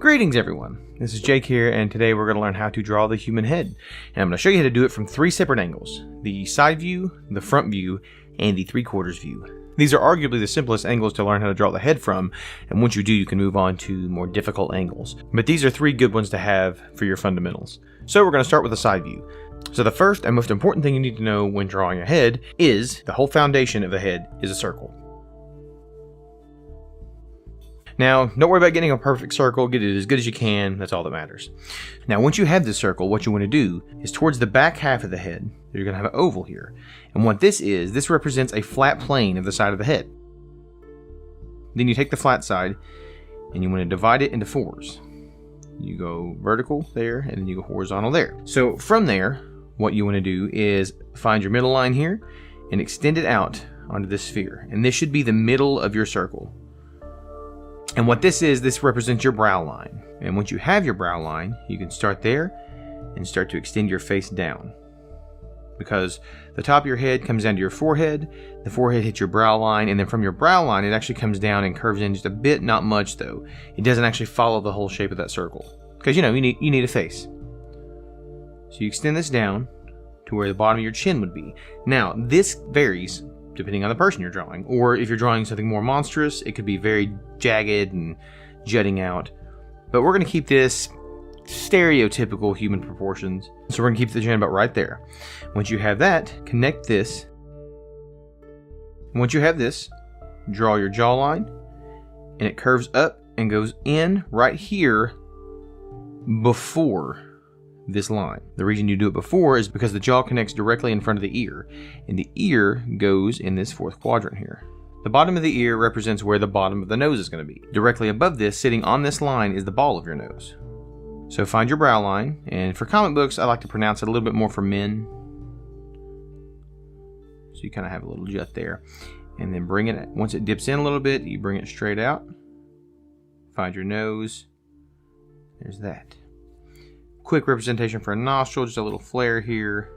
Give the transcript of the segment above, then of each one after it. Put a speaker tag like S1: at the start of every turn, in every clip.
S1: Greetings everyone, this is Jake here, and today we're going to learn how to draw the human head. And I'm going to show you how to do it from three separate angles: the side view, the front view, and the 3/4 view. These are arguably the simplest angles to learn how to draw the head from, and once you do, you can move on to more difficult angles. But these are three good ones to have for your fundamentals. So we're going to start with the side view. So the first and most important thing you need to know when drawing a head is the whole foundation of the head is a circle. Now, don't worry about getting a perfect circle, get it as good as you can, that's all that matters. Now, once you have this circle, what you want to do is towards the back half of the head, you're going to have an oval here. And what this is, this represents a flat plane of the side of the head. Then you take the flat side and you want to divide it into fours. You go vertical there and then you go horizontal there. So from there, what you want to do is find your middle line here and extend it out onto this sphere. And this should be the middle of your circle. And what this is, this represents your brow line. And once you have your brow line, you can start there and start to extend your face down. Because the top of your head comes down to your forehead, the forehead hits your brow line, and then from your brow line, it actually comes down and curves in just a bit, not much though. It doesn't actually follow the whole shape of that circle. Because you need a face. So you extend this down to where the bottom of your chin would be. Now, this varies depending on the person you're drawing, or if you're drawing something more monstrous, it could be very jagged and jutting out. But we're going to keep this stereotypical human proportions, so we're going to keep the chin about right there. Once you have that, connect this. Once you have this, draw your jawline, and it curves up and goes in right here before this line. The reason you do it before is because the jaw connects directly in front of the ear, and the ear goes in this fourth quadrant here. The bottom of the ear represents where the bottom of the nose is going to be. Directly above this, sitting on this line, is the ball of your nose. So find your brow line, and for comic books, I like to pronounce it a little bit more for men. So you kind of have a little jut there. And then bring it, once it dips in a little bit, you bring it straight out. Find your nose. There's that. Quick representation for a nostril, just a little flare here,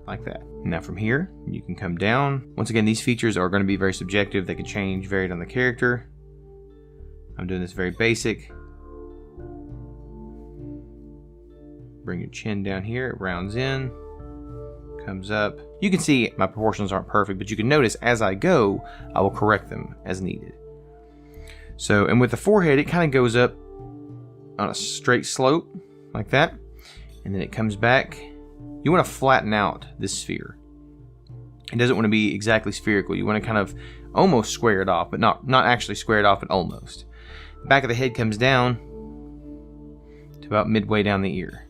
S1: like that. Now from here, you can come down. Once again, these features are going to be very subjective. They can change, varied on the character. I'm doing this very basic. Bring your chin down here, it rounds in, comes up. You can see my proportions aren't perfect, but you can notice as I go, I will correct them as needed. So, and with the forehead, it kind of goes up on a straight slope, like that, and then it comes back. You want to flatten out this sphere. It doesn't want to be exactly spherical. You want to kind of almost square it off, but not actually square it off, but almost. The back of the head comes down to about midway down the ear.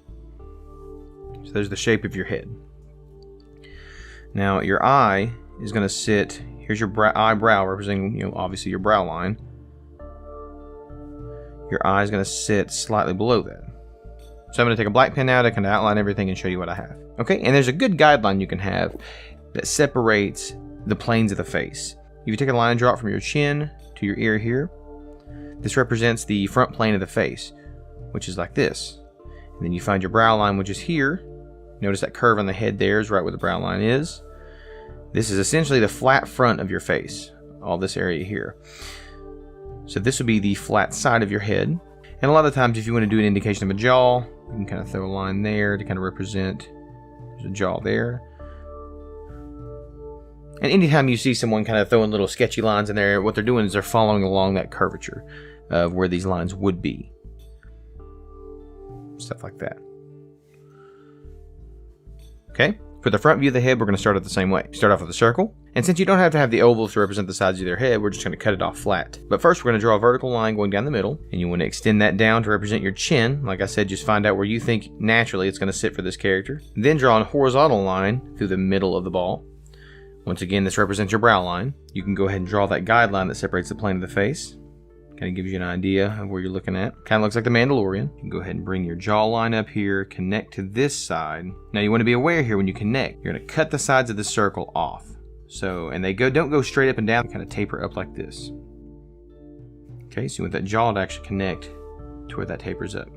S1: So there's the shape of your head. Now your eye is going to sit, here's your eyebrow representing, obviously your brow line. Your eye is going to sit slightly below that. So I'm going to take a black pen out, I can outline everything and show you what I have. Okay, and there's a good guideline you can have that separates the planes of the face. If you take a line and draw it from your chin to your ear here, this represents the front plane of the face, which is like this. And then you find your brow line, which is here. Notice that curve on the head there is right where the brow line is. This is essentially the flat front of your face, all this area here. So this would be the flat side of your head. And a lot of times if you want to do an indication of a jaw, you can kind of throw a line there to kind of represent, there's a jaw there. And anytime you see someone kind of throwing little sketchy lines in there, what they're doing is they're following along that curvature of where these lines would be. Stuff like that. Okay, for the front view of the head, we're going to start it the same way. Start off with a circle. And since you don't have to have the ovals to represent the sides of their head, we're just going to cut it off flat. But first, we're going to draw a vertical line going down the middle. And you want to extend that down to represent your chin. Like I said, just find out where you think naturally it's going to sit for this character. Then draw a horizontal line through the middle of the ball. Once again, this represents your brow line. You can go ahead and draw that guideline that separates the plane of the face. Kind of gives you an idea of where you're looking at. Kind of looks like the Mandalorian. You can go ahead and bring your jawline up here, connect to this side. Now you want to be aware here when you connect, you're going to cut the sides of the circle off. So, and they don't go straight up and down, they kind of taper up like this. Okay, so you want that jaw to actually connect to where that tapers up.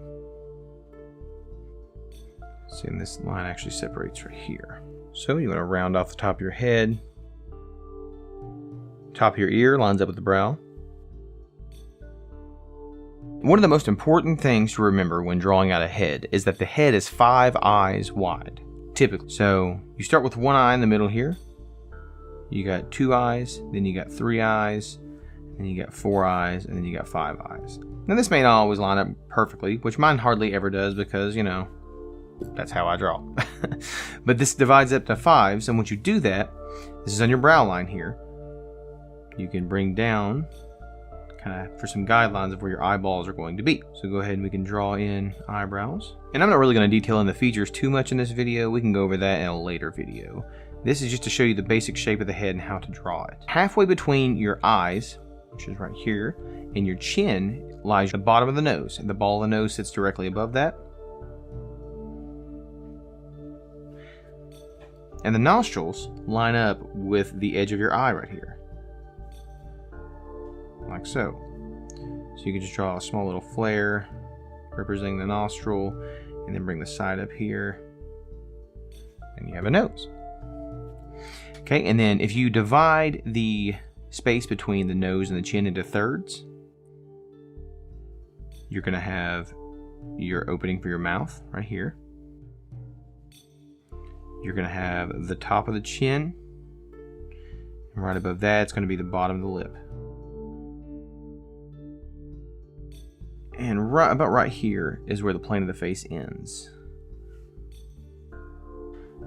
S1: See, and this line actually separates right here. So you want to round off the top of your head. Top of your ear lines up with the brow. One of the most important things to remember when drawing out a head is that the head is 5 eyes wide, typically. So you start with 1 eye in the middle here. You got 2 eyes, then you got 3 eyes, then you got 4 eyes, and then you got 5 eyes. Now this may not always line up perfectly, which mine hardly ever does because, you know, that's how I draw. But this divides up to 5s, and once you do that, this is on your brow line here. You can bring down kind of for some guidelines of where your eyeballs are going to be. So go ahead and we can draw in eyebrows. And I'm not really going to detail in the features too much in this video. We can go over that in a later video. This is just to show you the basic shape of the head and how to draw it. Halfway between your eyes, which is right here, and your chin lies the bottom of the nose. And the ball of the nose sits directly above that. And the nostrils line up with the edge of your eye right here. Like so. So you can just draw a small little flare representing the nostril, and then bring the side up here, and you have a nose. Okay, and then if you divide the space between the nose and the chin into thirds, you're going to have your opening for your mouth right here. You're going to have the top of the chin, and right above that, it's going to be the bottom of the lip. And about right here is where the plane of the face ends.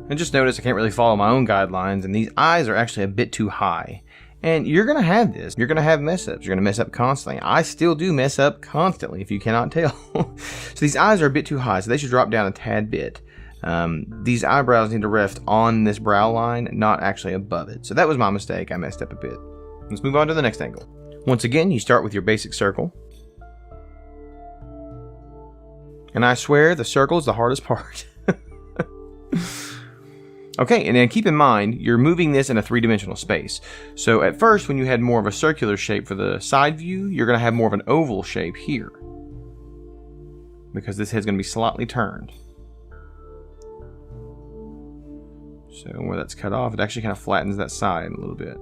S1: And just notice I can't really follow my own guidelines, and these eyes are actually a bit too high. And you're going to have this. You're going to have mess ups. You're going to mess up constantly. I still do mess up constantly, if you cannot tell. So these eyes are a bit too high, so they should drop down a tad bit. These eyebrows need to rest on this brow line, not actually above it. So that was my mistake. I messed up a bit. Let's move on to the next angle. Once again, you start with your basic circle. And I swear the circle is the hardest part. Okay, and then keep in mind, you're moving this in a 3-dimensional space. So at first, when you had more of a circular shape for the side view, you're going to have more of an oval shape here. Because this head's going to be slightly turned. So where that's cut off, it actually kind of flattens that side a little bit.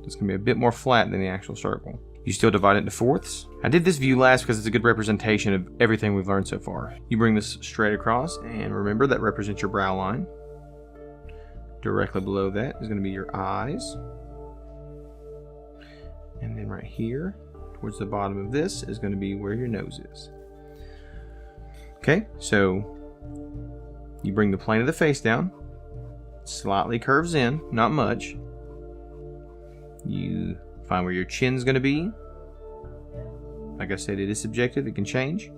S1: It's going to be a bit more flat than the actual circle. You still divide it into fourths. I did this view last because it's a good representation of everything we've learned so far. You bring this straight across, and remember that represents your brow line. Directly below that is going to be your eyes. And then right here, towards the bottom of this, is going to be where your nose is. Okay, so you bring the plane of the face down. Slightly curves in, not much. You find where your chin's going to be. Like I said, it is subjective, it can change.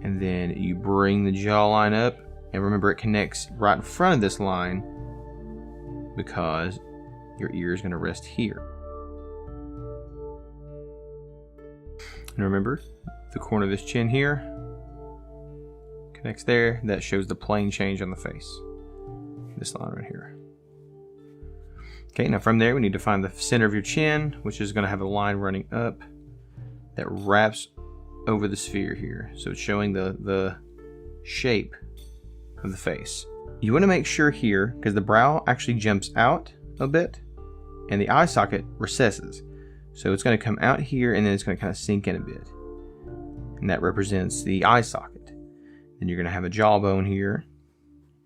S1: And then you bring the jawline up, and remember it connects right in front of this line because your ear is going to rest here. And remember, the corner of this chin here connects there. That shows the plane change on the face. This line right here. Okay, now from there we need to find the center of your chin, which is going to have a line running up that wraps over the sphere here. So it's showing the shape of the face. You want to make sure here, because the brow actually jumps out a bit and the eye socket recesses. So it's going to come out here and then it's going to kind of sink in a bit. And that represents the eye socket. Then you're going to have a jawbone here.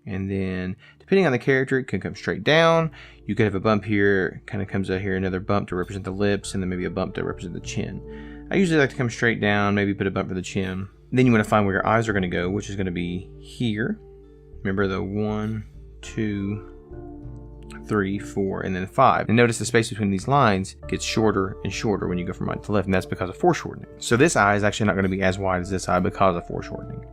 S1: And then, depending on the character, it can come straight down. You could have a bump here, kind of comes out here, another bump to represent the lips, and then maybe a bump to represent the chin. I usually like to come straight down, maybe put a bump for the chin. Then you want to find where your eyes are going to go, which is going to be here. Remember the 1, 2, 3, 4, and then 5. And notice the space between these lines gets shorter and shorter when you go from right to left, and that's because of foreshortening. So this eye is actually not going to be as wide as this eye because of foreshortening.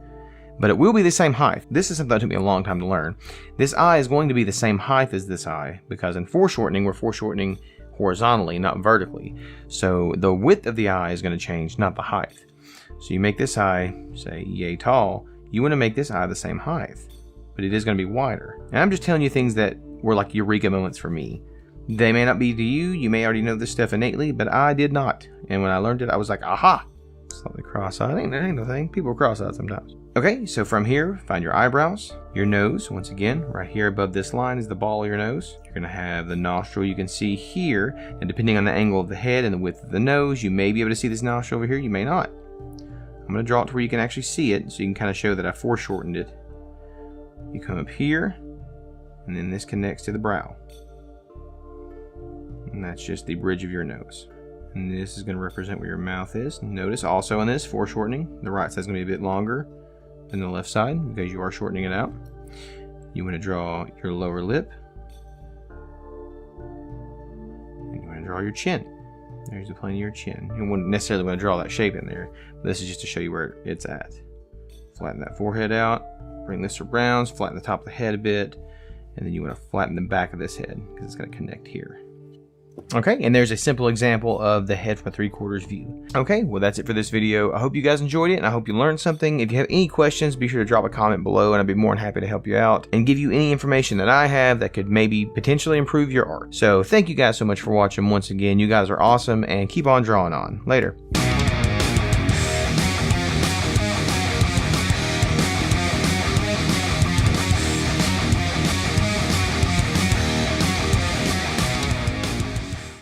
S1: But it will be the same height. This is something that took me a long time to learn. This eye is going to be the same height as this eye because in foreshortening, we're foreshortening horizontally, not vertically. So the width of the eye is going to change, not the height. So you make this eye, say, yay tall. You want to make this eye the same height, but it is going to be wider. And I'm just telling you things that were like eureka moments for me. They may not be to you. You may already know this stuff innately, but I did not. And when I learned it, I was like, aha. Slightly cross-eyed. Ain't no thing. People are cross-eyed sometimes. Okay, so from here, find your eyebrows, your nose. Once again, right here above this line is the ball of your nose. You're going to have the nostril you can see here. And depending on the angle of the head and the width of the nose, you may be able to see this nostril over here. You may not. I'm going to draw it to where you can actually see it, so you can kind of show that I foreshortened it. You come up here, and then this connects to the brow. And that's just the bridge of your nose. And this is going to represent where your mouth is. Notice also in this foreshortening, the right side is going to be a bit longer than the left side because you are shortening it out. You want to draw your lower lip. And you want to draw your chin. There's the plane of your chin. You wouldn't necessarily want to draw that shape in there. This is just to show you where it's at. Flatten that forehead out. Bring this around. Flatten the top of the head a bit. And then you want to flatten the back of this head because it's going to connect here. Okay, and there's a simple example of the head from a 3/4 view. Okay, well that's it for this video. I hope you guys enjoyed it and I hope you learned something. If you have any questions, be sure to drop a comment below and I'd be more than happy to help you out and give you any information that I have that could maybe potentially improve your art. So thank you guys so much for watching once again. You guys are awesome and keep on drawing on. Later.